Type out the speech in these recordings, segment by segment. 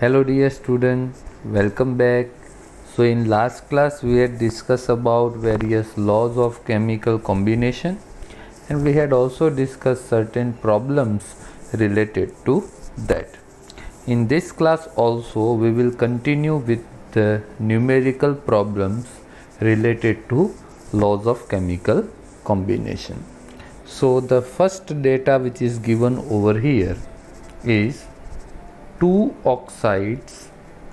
Hello dear students, welcome back. So in last class we had discussed about various laws of chemical combination and we had also discussed certain problems related to that. In this class also we will continue with the numerical problems related to laws of chemical combination. So the first data which is given over here is two oxides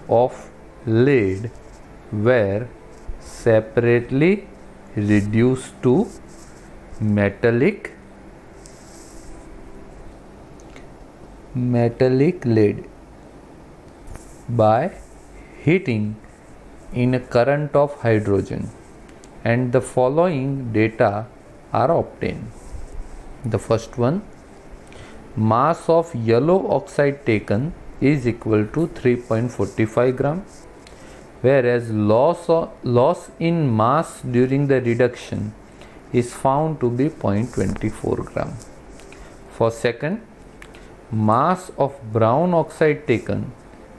of lead were separately reduced to metallic lead by heating in a current of hydrogen, and the following data are obtained. The first one, mass of yellow oxide taken is equal to 3.45 gram, whereas loss in mass during the reduction is found to be 0.24 gram. For second, mass of brown oxide taken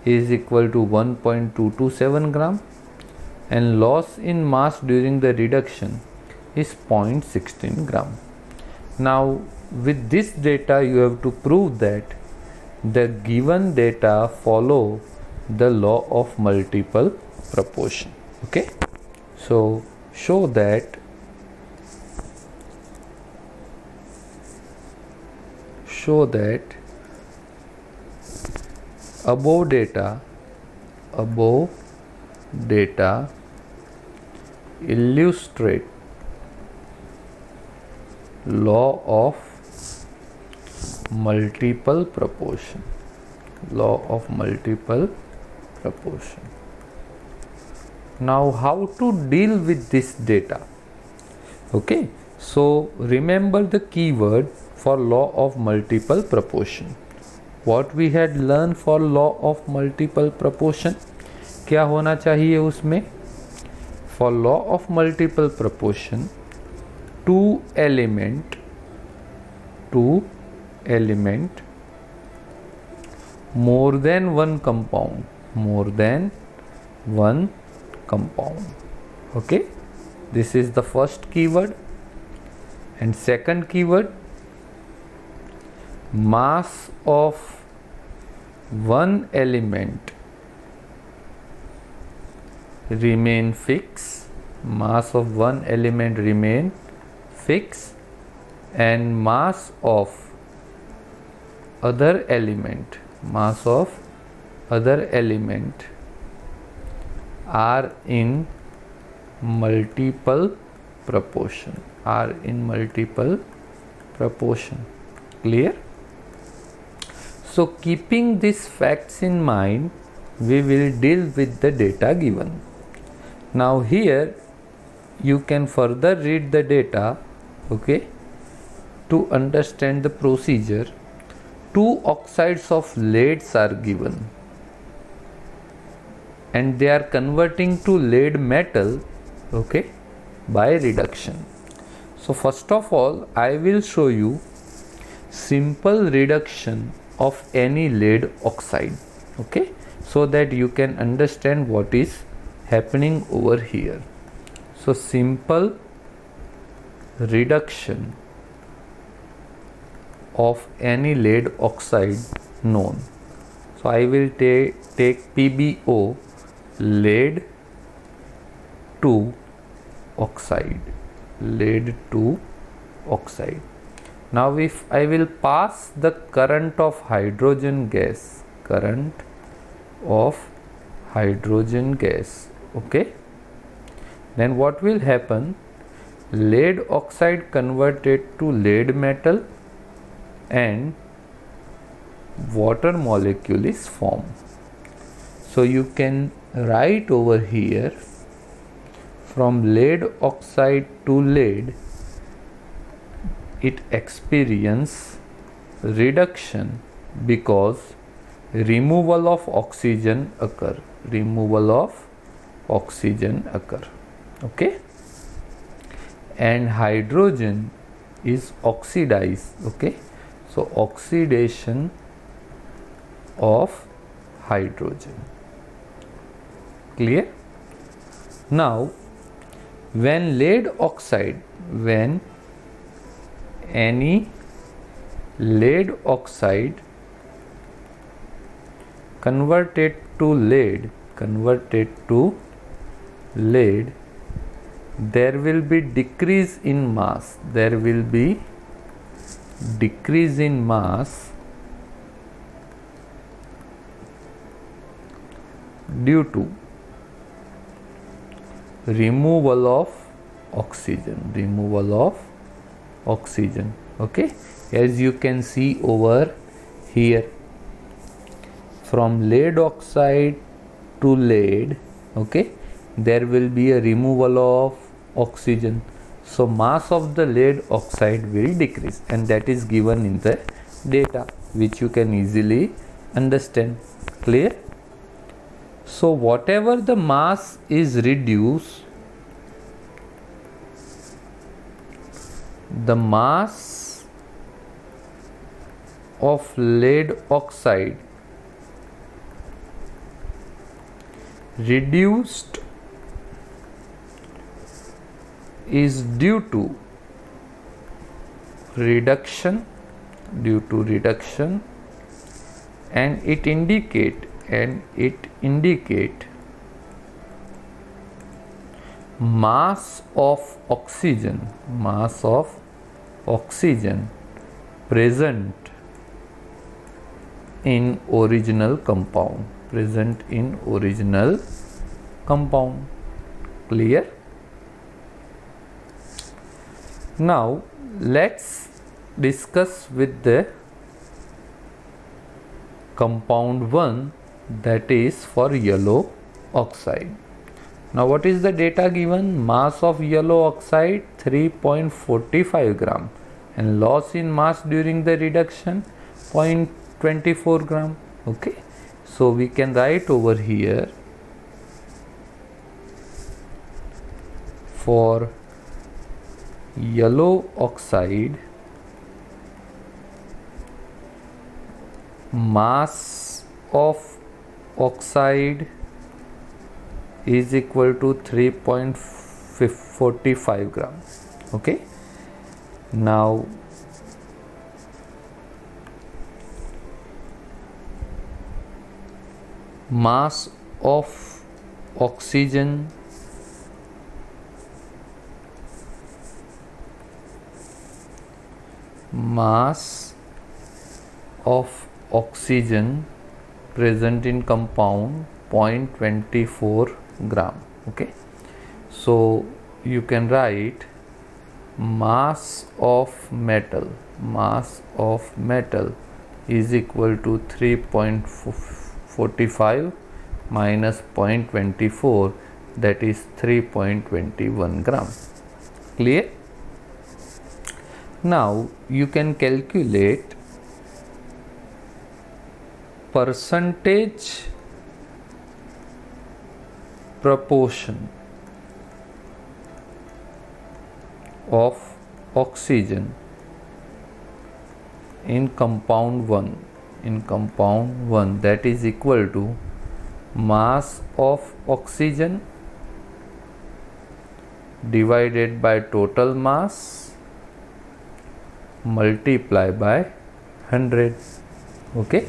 is equal to 1.227 gram and loss in mass during the reduction is 0.16 gram. Now with this data you have to prove that the given data follow the law of multiple proportion. Okay, so show that above data illustrate law of multiple proportion. Now how to deal with this data? Okay, so remember the keyword for law of multiple proportion. What we had learned for law of multiple proportion, क्या होना चाहिए उसमें? For law of multiple proportion, two element more than one compound. Okay, this is the first keyword. And second keyword, mass of one element remain fixed, and mass of other element are in multiple proportion. Clear? So keeping these facts in mind, we will deal with the data given. Now here you can further read the data, okay, to understand the procedure. Two oxides of leads are given and they are converting to lead metal, okay, by reduction. So first of all I will show you simple reduction of any lead oxide, okay, so that you can understand what is happening over here. So simple reduction of any lead oxide known. So I will take PbO, lead 2 oxide. Now if I will pass the current of hydrogen gas, okay, then what will happen? Lead oxide converted to lead metal and water molecule is formed. So you can write over here, from lead oxide to lead it experience reduction because removal of oxygen occur. Okay, and hydrogen is oxidized. Okay, so oxidation of hydrogen. Clear? Now, when any lead oxide converted to lead, there will be decrease in mass. Due to removal of oxygen. Okay, as you can see over here, from lead oxide to lead, okay, there will be a removal of oxygen, so mass of the lead oxide will decrease, and that is given in the data, which you can easily understand. Clear? So whatever the mass is reduced, the mass of lead oxide reduced is due to reduction, and it indicate mass of oxygen present in original compound. Clear? Now let's discuss with the compound 1, that is for yellow oxide. Now what is the data given? Mass of yellow oxide 3.45 gram and loss in mass during the reduction 0.24 gram. Okay, so we can write over here, for yellow oxide, mass of oxide is equal to 3.45 gram. Okay, now mass of oxygen present in compound 0.24 gram. Okay, so you can write mass of metal is equal to 3.45 minus 0.24, that is 3.21 gram. Clear? Now you can calculate percentage proportion of oxygen in compound 1, that is equal to mass of oxygen divided by total mass multiplied by 100. Okay,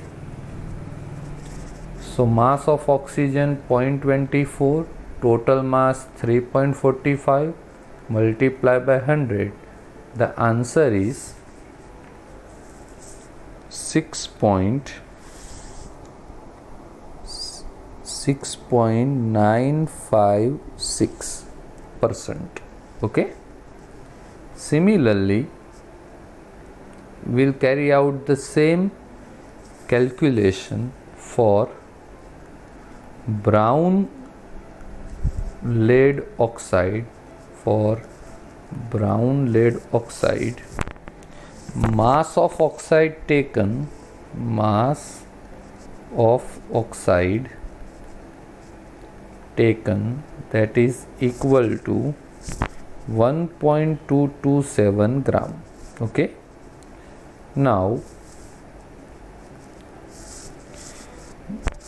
so mass of oxygen 0.24, total mass 3.45 multiplied by 100, the answer is 6.956%. Okay, similarly we'll carry out the same calculation for brown lead oxide. Mass of oxide taken, that is equal to 1.227 gram. Okay, now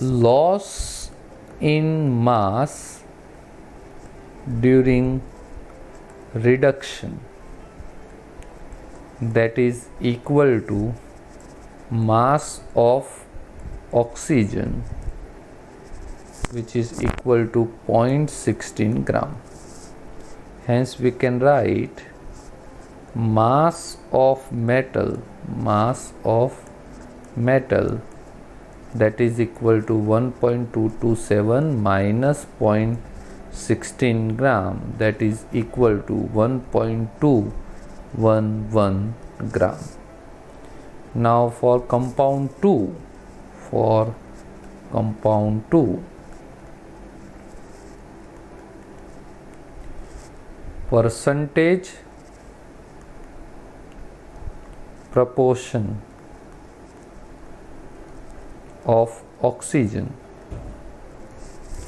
loss in mass during reduction, that is equal to mass of oxygen, which is equal to 0.16 gram. Hence we can write mass of metal that is equal to 1.227 minus 0.16 gram, that is equal to 1.211 gram. Now for compound 2, percentage proportion of oxygen,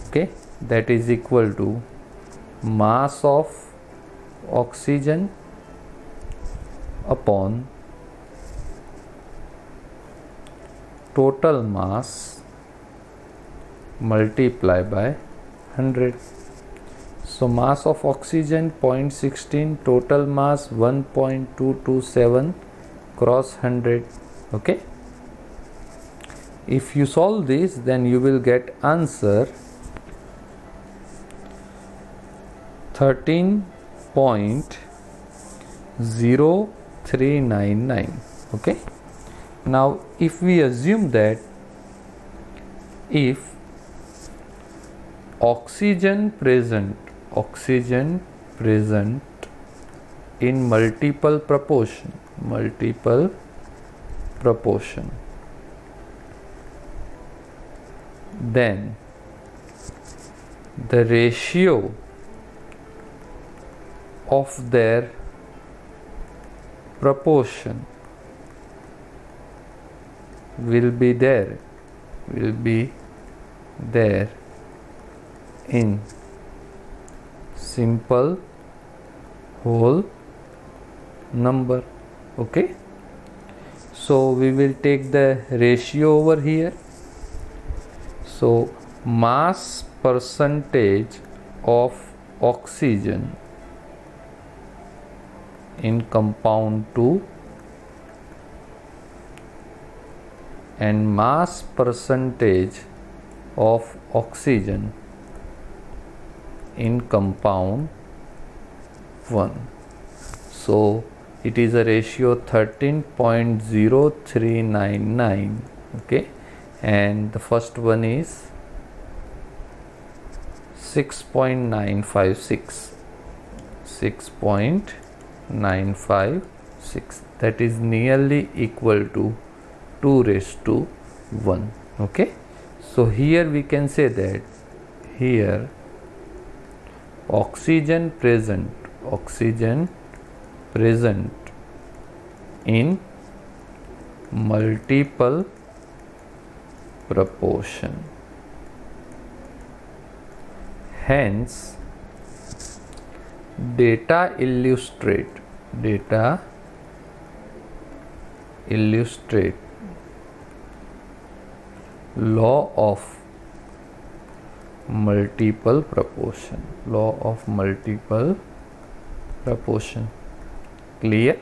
okay, that is equal to mass of oxygen upon total mass multiplied by 100. So mass of oxygen 0.16, total mass 1.227 cross 100. Okay, if you solve this, then you will get answer 13.0399. okay, now if we assume that if oxygen present in multiple proportion, then the ratio of their proportion will be there in simple whole number. Okay, so we will take the ratio over here. So mass percentage of oxygen in compound 2 and mass percentage of oxygen in compound 1. So it is a ratio 13.0399. okay, and the first one is 6.956, that is nearly equal to 2:1. okay, so here we can say that here oxygen present in multiple proportion. Hence data illustrate law of multiple proportion. Clear?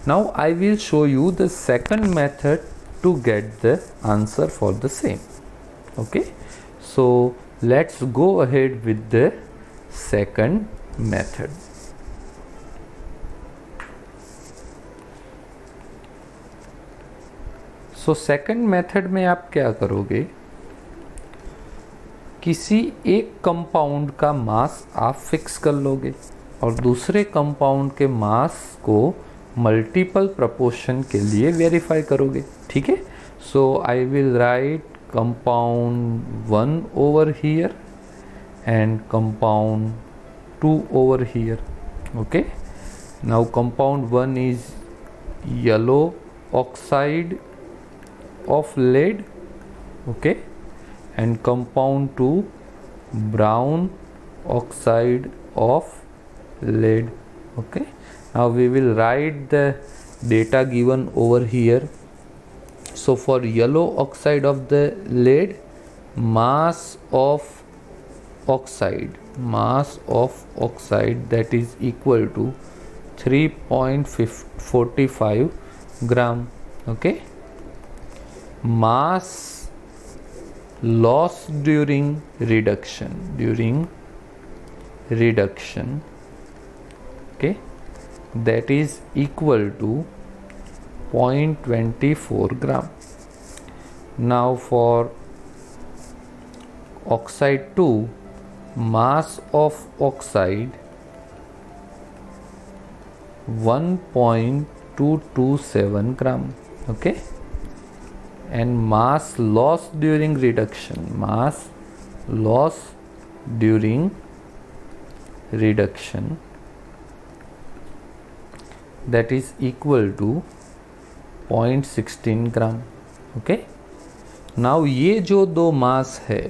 Now I will show you the second method to get the answer for the same. Okay, so let's go ahead with the second method. So second method में आप क्या करोगे, किसी एक compound का मास आप fix कर लोगे और दूसरे कंपाउंड के मास को मल्टीपल प्रपोर्शन के लिए वेरीफाई करोगे. ठीक है, so I will write compound 1 over here and compound 2 over here. Okay, now compound 1 is yellow oxide of lead. Okay, and compound 2 brown oxide of lead. Okay, now we will write the data given over here. So for yellow oxide of the lead, mass of oxide that is equal to 3.45 gram. Okay, mass loss during reduction, okay, that is equal to 0.24 gram. Now for oxide 2, mass of oxide 1.227 gram. Okay, and mass loss during reduction, that is equal to 0.16 gram. Okay, now ये जो दो mass है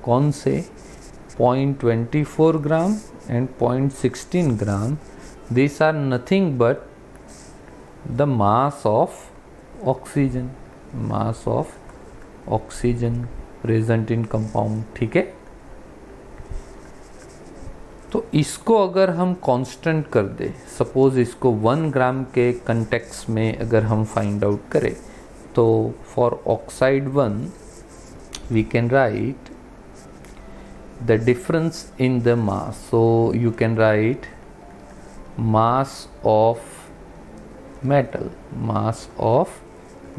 कौन से, 0.24 gram and 0.16 gram, this are nothing but the mass of oxygen present in compound. ठीक है, तो इसको अगर हम कांस्टेंट कर दे, सपोज इसको 1 ग्राम के कंटेक्स में अगर हम फाइंड आउट करें, तो for oxide 1 we can write the difference in the mass. So you can write mass of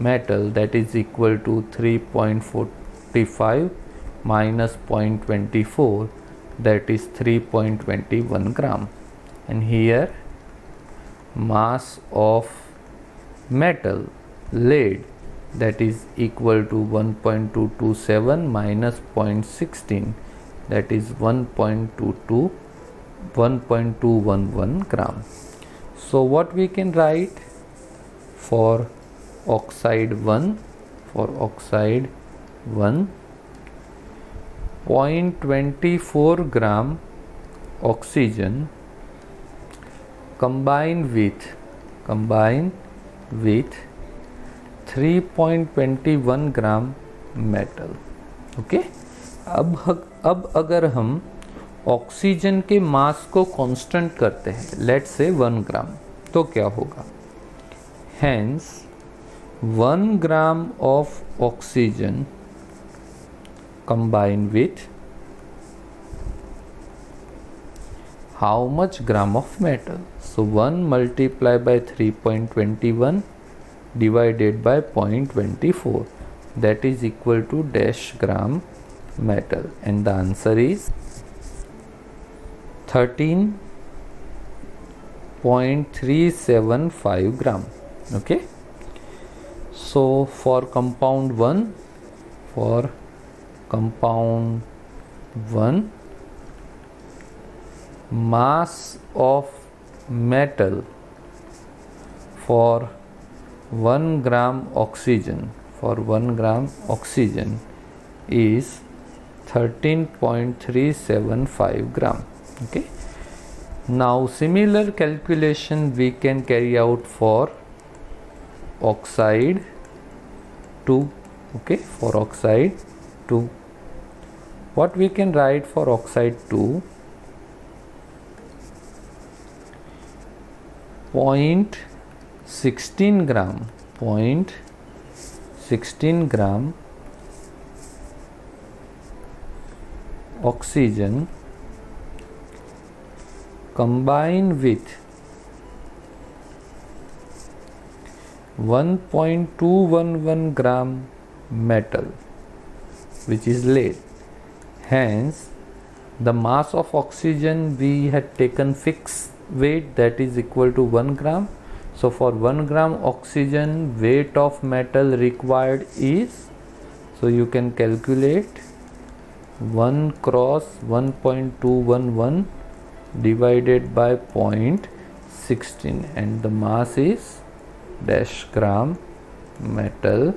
metal that is equal to 3.45 minus 0.24, that is 3.21 gram, and here mass of metal lead that is equal to 1.227 minus 0.16, that is 1.211 gram. So what we can write for oxide 1, 0.24 gram oxygen combined with 3.21 gram metal. Okay, अब अगर हम oxygen के मास को constant करते हैं, let's say 1 ग्राम, तो क्या होगा. Hence 1 gram of oxygen combined with how much gram of metal? So 1 multiplied by 3.21 divided by 0.24, that is equal to dash gram metal, and the answer is 13.375 gram. Okay, so for compound 1, mass of metal for 1 gram oxygen is 13.375 gram. Okay, now similar calculation we can carry out for oxide 2. Okay, for oxide 2, what we can write for oxide 2, 0.16 gram oxygen combined with 1.211 gram metal, which is lead. Hence the mass of oxygen we had taken fixed weight, that is equal to 1 gram. So for 1 gram oxygen, weight of metal required is, so you can calculate 1 cross 1.211 divided by 0.16, and the mass is dash gram metal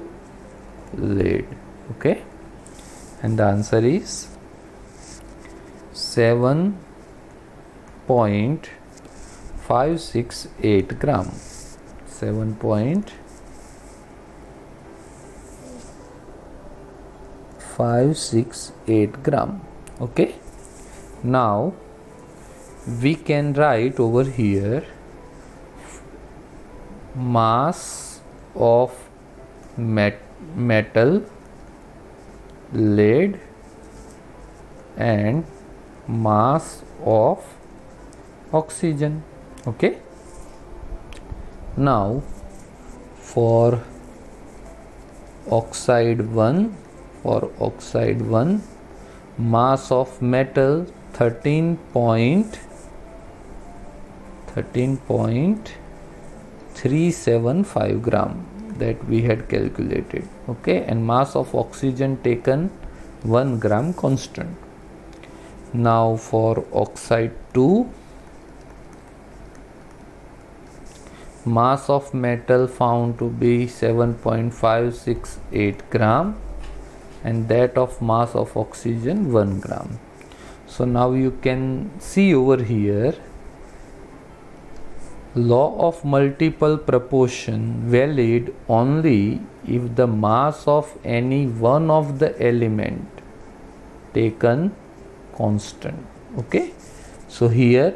lead. Okay, and the answer is 7.568 gram. 7.568 0.568 gram. Okay, now we can write over here mass of metal, lead and mass of oxygen. Okay, now for oxide 1, mass of metal 13.375 gram that we had calculated. Okay, and mass of oxygen taken 1 gram constant. Now for oxide 2, mass of metal found to be 7.568 gram and that of mass of oxygen 1 gram. So now you can see over here law of multiple proportion valid only if the mass of any one of the element taken constant. Okay, so here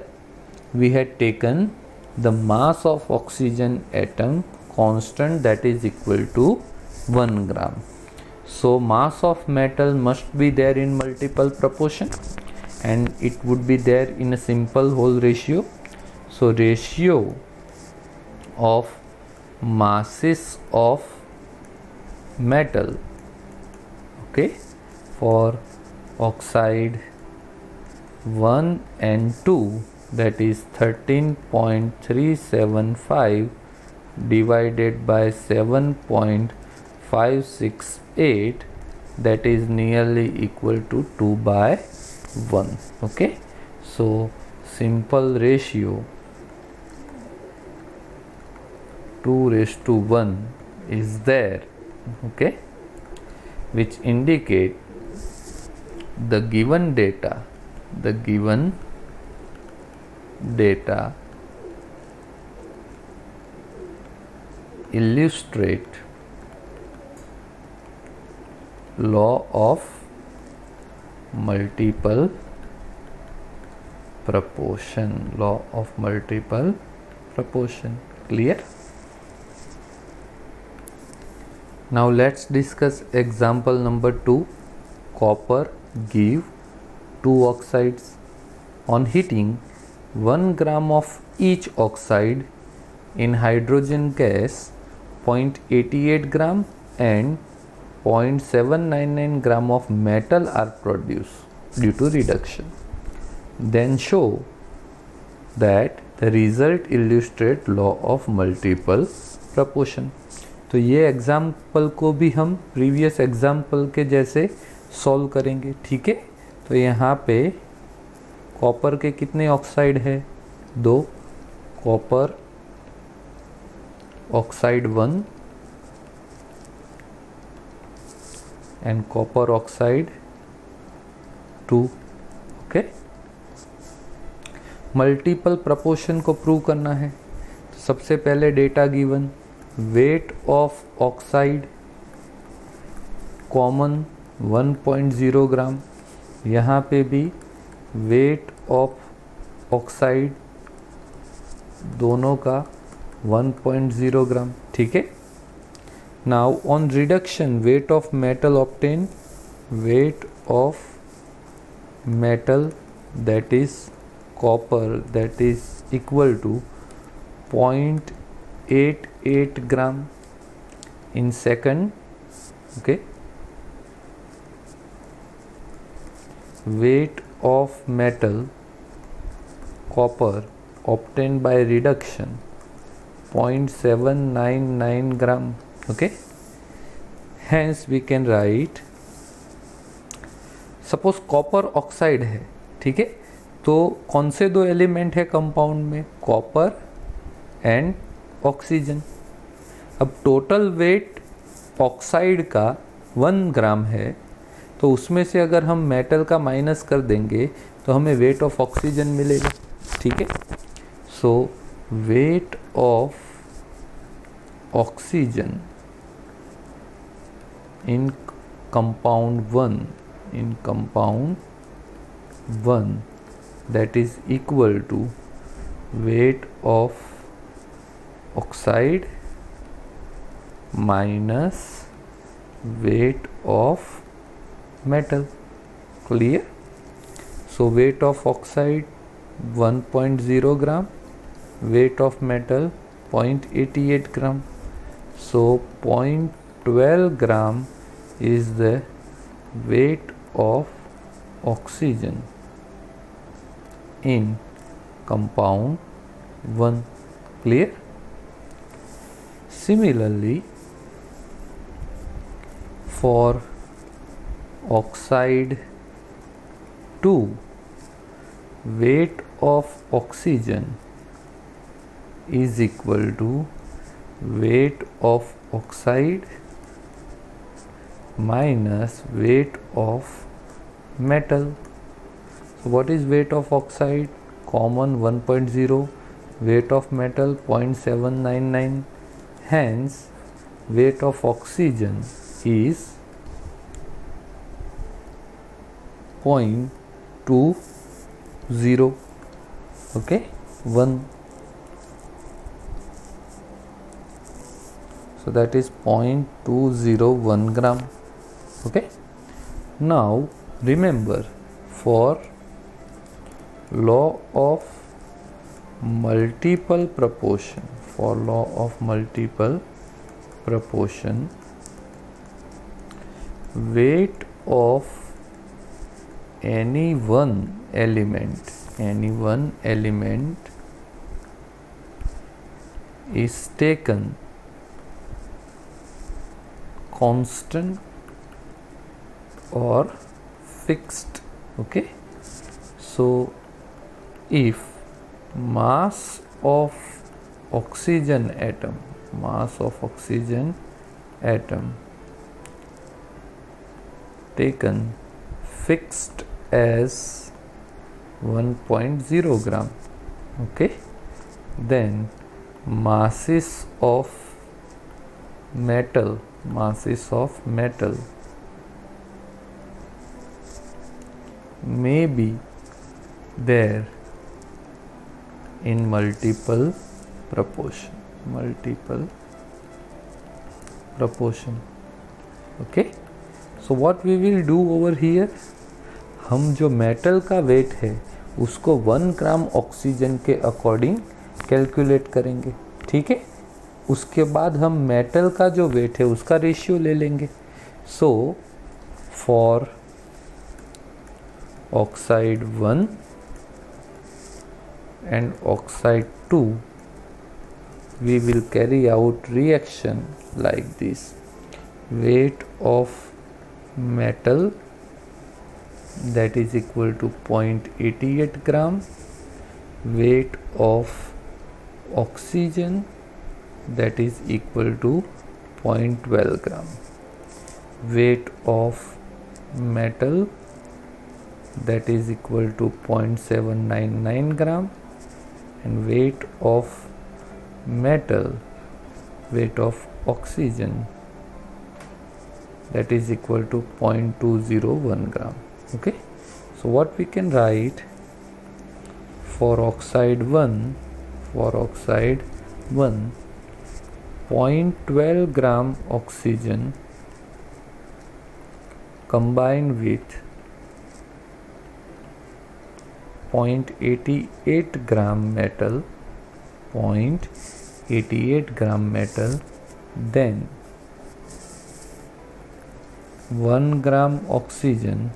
we had taken the mass of oxygen atom constant, that is equal to 1 gram. So mass of metal must be there in multiple proportion and it would be there in a simple whole ratio. So ratio of masses of metal, okay, for oxide 1 and 2, that is 13.375 divided by 7.568, that is nearly equal to 2 by 1. Okay, so simple ratio 2:1 is there. Okay, which indicate the given data illustrate law of multiple proportion. Clear? Now let's discuss example number 2. Copper give 2 oxides. On heating, 1 gram of each oxide in hydrogen gas, 0.88 gram and 0.799 gram of metal are produced due to reduction. Then show that the result illustrate law of multiple proportion. तो ये example को भी हम previous example के जैसे solve करेंगे. ठीक है, तो यहाँ पे कॉपर के कितने ऑक्साइड है? 2. Copper oxide 1 and copper oxide 2. Okay, multiple proportion को प्रूव करना है. तो सबसे पहले data given, weight of oxide common 1.0 ग्राम, यहाँ पे भी वेट ऑफ ऑक्साइड दोनों का 1.0 ग्राम. ठीक है, now on reduction weight of metal obtain, weight of metal that is copper, that is equal to 0.88 gram in second. Okay, weight of metal copper obtained by reduction 0.799 gram. Okay, hence we can write, suppose copper oxide है. ठीक है, तो कौन से 2 element है compound में? Copper and oxygen. अब total weight oxide का 1 ग्राम है, तो उसमें से अगर हम मेटल का माइनस कर देंगे तो हमें वेट ऑफ ऑक्सीजन मिलेगा. ठीक है, so weight of oxygen in compound 1, in compound 1, that is equal to weight of oxide minus weight of metal. Clear? So weight of oxide 1.0 gram, weight of metal 0.88 gram. So 0.12 gram is the weight of oxygen in compound 1. Clear? Similarly, for oxide 2, weight of oxygen is equal to weight of oxide minus weight of metal. So what is weight of oxide? Common 1.0, weight of metal 0.799. Hence weight of oxygen is 0.20. Okay, 1. So that is 0.201 gram. Okay. Now remember, for law of multiple proportion, weight of any one element is taken constant or fixed. Okay, so if mass of oxygen atom taken fixed as 1.0 gram, okay, then masses of metal may be there in multiple proportion. Okay, so what we will do over here, हम जो metal का wait है उसको 1 gram oxygen के according calculate करेंगे. ठीक है, उसके बाद हम मेटल का जो वेट है उसका रेशियो ले लेंगे. So for oxide 1 and oxide 2, we will carry out reaction like this. Weight of metal, that is equal to 0.88 gram. Weight of oxygen, that is equal to 0.12 gram. Weight of metal, that is equal to 0.799 gram. And weight of oxygen, that is equal to 0.201 gram. Okay, so what we can write for oxide 1, 0.12 gram oxygen combined with 0.88 gram metal, then 1 gram oxygen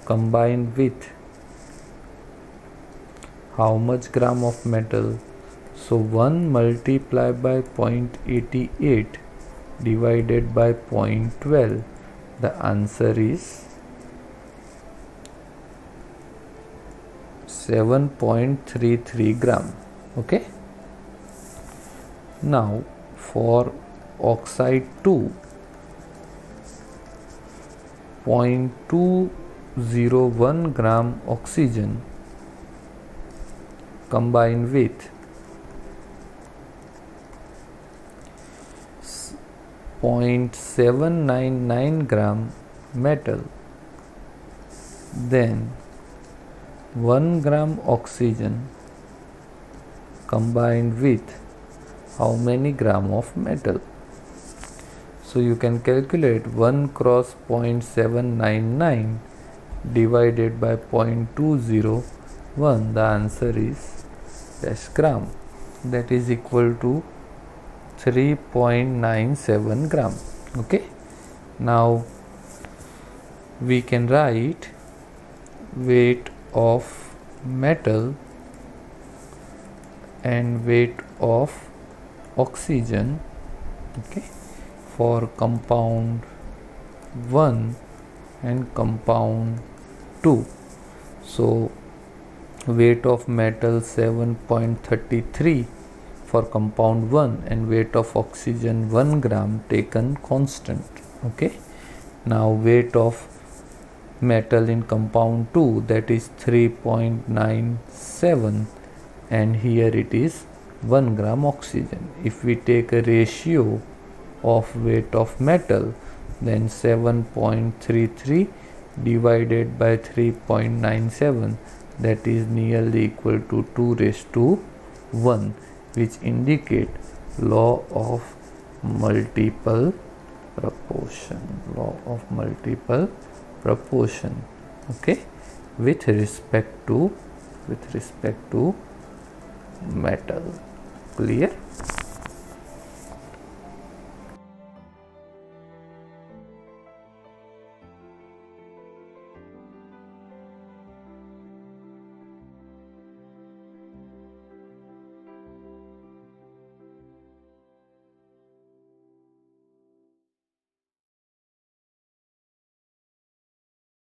combined with how much gram of metal? So 1 multiplied by 0.88 divided by 0.12, the answer is 7.33 gram. Okay, now for oxide 2, 0.201 gram oxygen combined with 0.799 gram metal, then 1 gram oxygen combined with how many gram of metal? So you can calculate 1 cross 0.799 divided by 0.201. The answer is dash gram. That is equal to 3.97 gram. Okay. Now we can write weight of metal and weight of oxygen, okay, for compound 1 and compound 2. So weight of metal 7.33 for compound 1 and weight of oxygen 1 gram taken constant. Okay. Now weight of metal in compound 2, that is 3.97, and here it is 1 gram oxygen. If we take a ratio of weight of metal, then 7.33 divided by 3.97, that is nearly equal to 2:1, which indicate law of multiple proportion. Law of multiple proportion, okay, with respect to metal. Clear?